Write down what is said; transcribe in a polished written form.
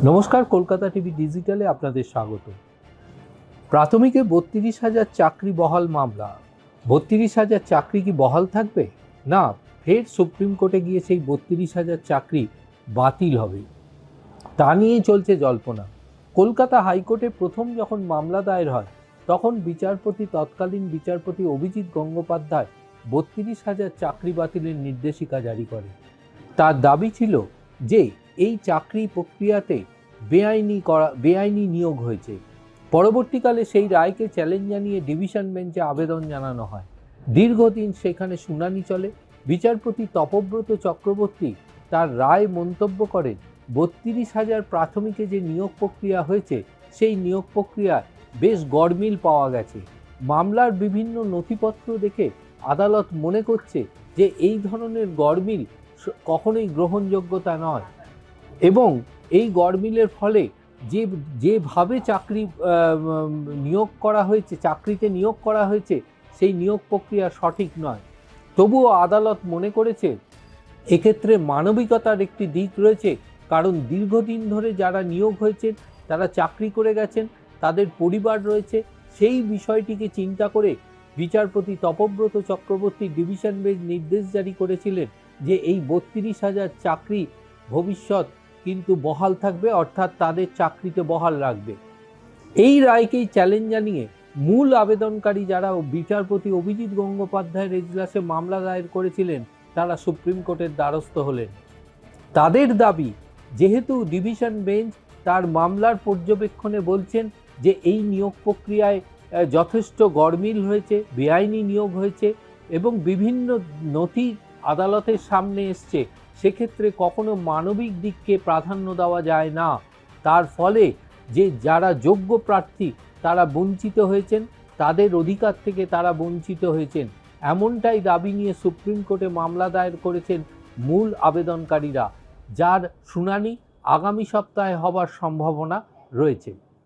নমস্কার, কলকাতা টিভি ডিজিটালে আপনাদের স্বাগত। প্রাথমিকে 32,000 চাকরি বহাল মামলা। 32,000 চাকরি কি বহাল থাকবে? না, ফের সুপ্রিম কোর্টে গিয়ে সেই 32,000 চাকরি বাতিল হবে, তা নিয়েই চলছে জল্পনা। কলকাতা হাইকোর্টে প্রথম যখন মামলা দায়ের হয় তখন তৎকালীন বিচারপতি অভিজিৎ গঙ্গোপাধ্যায় 32,000 চাকরি বাতিলের নির্দেশিকা জারি করে। তার দাবি ছিল যে এই চাকরি প্রক্রিয়াতে বেআইনি নিয়োগ হয়েছে। পরবর্তীকালে সেই রায়কে চ্যালেঞ্জ জানিয়ে ডিভিশন বেঞ্চে আবেদন জানানো হয়। দীর্ঘদিন সেখানে শুনানি চলে। বিচারপতি তপব্রত চক্রবর্তী তার রায় মন্তব্য করেন, 32,000 প্রাথমিকে যে নিয়োগ প্রক্রিয়া হয়েছে সেই নিয়োগ প্রক্রিয়ায় বেশ গড়মিল পাওয়া গেছে। মামলার বিভিন্ন নথিপত্র দেখে আদালত মনে করছে যে এই ধরনের গড়মিল কখনোই গ্রহণযোগ্যতা নয়, এবং এই গড়মিলের ফলে যেভাবে চাকরিতে নিয়োগ করা হয়েছে সেই নিয়োগ প্রক্রিয়া সঠিক নয়। তবুও আদালত মনে করেছে এক্ষেত্রে মানবিকতার একটি দিক রয়েছে, কারণ দীর্ঘদিন ধরে যারা নিয়োগ হয়েছেন তারা চাকরি করে গেছেন, তাদের পরিবার রয়েছে। সেই বিষয়টিকে চিন্তা করে বিচারপতি তপব্রত চক্রবর্তী ডিভিশন বেঞ্চ নির্দেশ জারি করেছিলেন যে এই 32,000 চাকরি ভবিষ্যৎ কিন্তু বহাল থাকবে, অর্থাৎ তাদের চাকরিতে বহাল রাখবে। এই রায়কেই চ্যালেঞ্জ জানিয়ে মূল আবেদনকারী যারা বিচারপতি অভিজিৎ গঙ্গোপাধ্যায়ের এজলাসে মামলা দায়ের করেছিলেন তারা সুপ্রিম কোর্টের দ্বারস্থ হলেন। তাদের দাবি, যেহেতু ডিভিশন বেঞ্চ তার মামলার পর্যবেক্ষণে বলছেন যে এই নিয়োগ প্রক্রিয়ায় যথেষ্ট গড়মিল হয়েছে, বেআইনি নিয়োগ হয়েছে এবং বিভিন্ন নথি আদালতের সামনে এসছে, সেক্ষেত্রে কখনো মানবিক দিককে প্রাধান্য দেওয়া যায় না। তার ফলে যে যারা যোগ্য প্রার্থী তারা বঞ্চিত হয়েছেন, তাদের অধিকার থেকে তারা বঞ্চিত হয়েছেন, এমনটাই দাবি নিয়ে সুপ্রিম কোর্টে মামলা দায়ের করেছেন মূল আবেদনকারীরা, যার শুনানি আগামী সপ্তাহে হবার সম্ভাবনা রয়েছে।